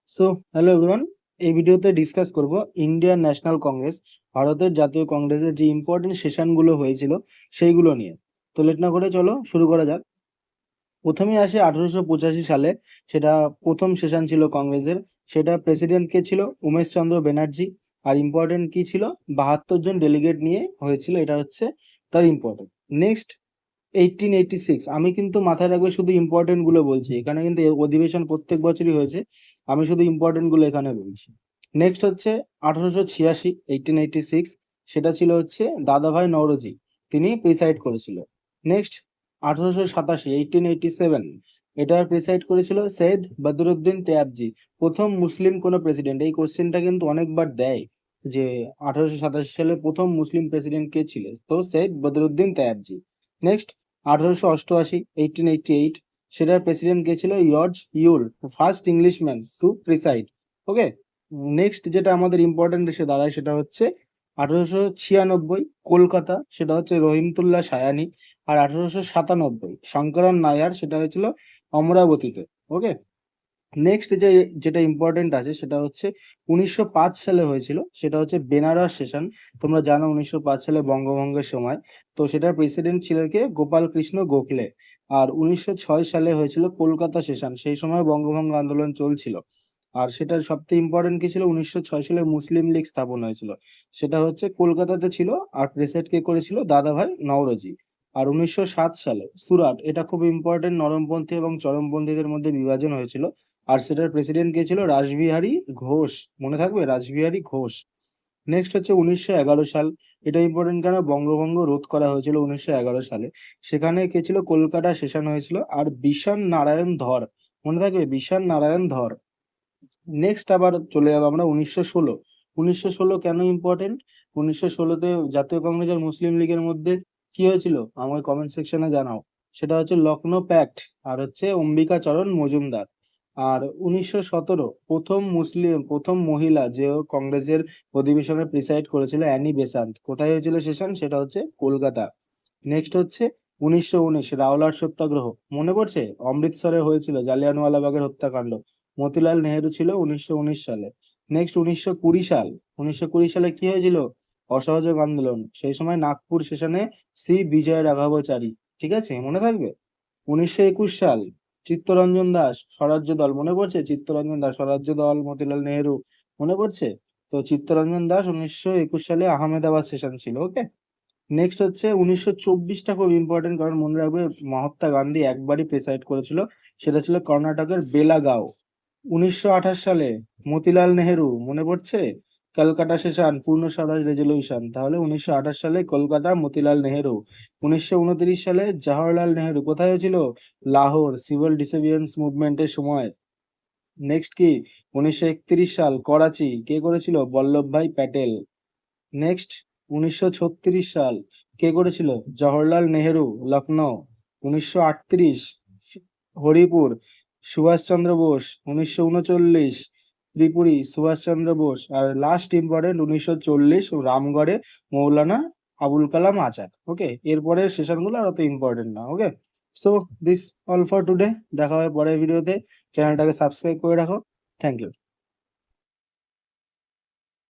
So hello everyone, এই ভিডিওতে discuss করব ইন্ডিয়ান ন্যাশনাল কংগ্রেস, ভারতের জাতীয় কংগ্রেসের যে ইম্পর্টেন্ট সেশনগুলো হয়েছিল সেইগুলো নিয়ে। তো লেট না করে চলো শুরু করা যাক। প্রথমে আসে 1885 সালে, সেটা প্রথম সেশন ছিল কংগ্রেসের। সেটা প্রেসিডেন্ট কে ছিল? উমেশ চন্দ্র ব্যানার্জি। আর ইম্পর্টেন্ট কি ছিল? 72 জন ডেলিগেট নিয়ে হয়েছিল, এটা হচ্ছে তার ইম্পর্টেন্ট। নেক্সট 1886, আমি কিন্তু মাথায় রাখবে শুধু ইম্পর্টেন্ট গুলো বলছি, এখানে কিন্তু অধিবেশন প্রত্যেক বছরই হয়েছে, আমি শুধু ইম্পর্টেন্ট গুলো এখানে বলছি। নেক্সট হচ্ছে 1886, 1886, সেটা ছিল হচ্ছে দাদাভাই নওরোজি, তিনি প্রিসাইড করেছিল। নেক্সট 1887, 1887, এটা প্রিসাইড করেছিল সৈয়দ বদরুদ্দিন তেয়াবজি, প্রথম মুসলিম কোন প্রেসিডেন্ট। এই কোশ্চেনটা কিন্তু অনেকবার দেয় যে 1887 সালে প্রথম মুসলিম প্রেসিডেন্ট কে ছিলেন, তো সৈয়দ বদরুদ্দিন তেয়াবজি। নেক্সট 1888, 1888, সেটার প্রেসিডেন্ট কে ছিল? জর্জ ইউল, ফার্স্ট ইংলিশম্যান টু প্রিসাইড। ওকে। নেক্সট যেটা আমাদের ইম্পর্টেন্ট এসে দাঁড়ায় সেটা হচ্ছে 1896 কলকাতা, সেটা হচ্ছে রহিমতুল্লাহ সায়ানি। আর 1897 শঙ্করন নায়ার, সেটা হয়েছিল অমরাবতীতে। ওকে। নেক্সট যেটা ইম্পর্টেন্ট আছে সেটা হচ্ছে 1905 সালে হয়েছিল, সেটা হচ্ছে বেনারস সেশন। তোমরা জানো 1905 সালে বঙ্গভঙ্গের সময়, তো সেটার প্রেসিডেন্ট ছিলেন কে? গোপাল কৃষ্ণ গোখলে। আর 1906 সালে হয়েছিল কলকাতা সেশন, সেই সময় বঙ্গভঙ্গ আন্দোলন চলছিল। আর সেটার সবথেকে ইম্পর্টেন্ট কি ছিল? 1906 সালে মুসলিম লীগ স্থাপন হয়েছিল, সেটা হচ্ছে কলকাতাতে ছিল। আর প্রেসিডেন্ট কে করেছিল? দাদাভাই নওরোজি। আর 1907 সালে সুরাট, এটা খুব ইম্পর্টেন্ট, নরমপন্থী এবং চরমপন্থীদের মধ্যে বিভাজন হয়েছিল। আর সেটার প্রেসিডেন্ট কে ছিল? রাসবিহারী ঘোষ, মনে থাকবে, রাসবিহারী ঘোষ। নেক্সট হচ্ছে 1911 সাল, এটা ইম্পর্টেন্ট কেন? বঙ্গভঙ্গ রোধ করা হয়েছিল 1911 সালে, সেখানে কে ছিল? কলকাতা সেশন হয়েছিল। আর বিশান নারায়ণ ধর, মনে থাকবে, বিশান নারায়ণ ধর। নেক্সট আবার চলে যাবো আমরা 1916। 1916 কেন ইম্পর্টেন্ট? 1916তে জাতীয় কংগ্রেস আর মুসলিম লীগের মধ্যে কি হয়েছিল আমাকে কমেন্ট সেকশনে জানাও। সেটা হচ্ছে লখনৌ প্যাক্ট, আর হচ্ছে অম্বিকাচরণ মজুমদার। আর 1917 প্রথম মহিলা যে কংগ্রেসের অধিবেশনে প্রিসাইড করেছিল, অ্যানি বেসান্ত। কোথায় হয়েছিল সেশন? সেটা হচ্ছে কলকাতা। নেক্সট হচ্ছে 1919 রাওলাট সত্যাগ্রহ, মনে পড়ছে? অমৃতসরে হয়েছিল জালিয়ানওয়ালাবাগের হত্যাকাণ্ড। মতিলাল নেহেরু ছিল 1919 সালে। নেক্সট 1920 সাল, 1920 সালে কি হয়েছিল? অসহযোগ আন্দোলন, সেই সময় নাগপুর সেশনে সি বিজয় রাঘাবচারী, ঠিক আছে, মনে থাকবে। 1921 সাল চিত্তরঞ্জন দাস স্বরাজ্য দল, মনে পড়ছে? চিত্তরঞ্জন দাস স্বরাজ্য দল, মতিলাল নেহেরু, মনে পড়ছে? তো চিত্তরঞ্জন দাস 1921 সালে আহমেদাবাদ সেশন ছিল। ওকে। নেক্সট হচ্ছে 1924টা খুব ইম্পর্টেন্ট, কারণ মনে রাখবে মহাত্মা গান্ধী একবারই প্রেসাইড করেছিল, সেটা ছিল কর্ণাটকের বেলাগাঁও। 1928 সালে মতিলাল নেহেরু, মনে পড়ছে? কলকাতা সেশন পূর্ণ স্বরাজ রেজলিউশন, তাহলে 1928 সালে কলকাতা মতিলাল নেহেরু। 1929 সালে জওহরলাল নেহেরু কোথায় হয়েছিল? লাহোর, সিভিল ডিসোবিডিয়েন্স মুভমেন্টের সময়। নেক্সট কি? 1931 সাল করাচি, কে করেছিল? বল্লভভাই প্যাটেল। নেক্সট 1936 সাল, কে করেছিল? জওহরলাল নেহেরু, লখনৌ। 1938 হরিপুর, সুভাষচন্দ্র বোস। 1939 ত্রিপুরী, সুভাষচন্দ্র বোস। আর লাস্ট ইম্পর্টেন্ট 1940 রামগড়ে মৌলানা আবুল কালাম আজাদ। ওকে, এরপরের সেশনগুলো আর অত ইম্পর্টেন্ট না। Okay, so this all for today, দেখা হবে পরের ভিডিওতে। চ্যানেলটাকে সাবস্ক্রাইব করে রাখো। Thank you.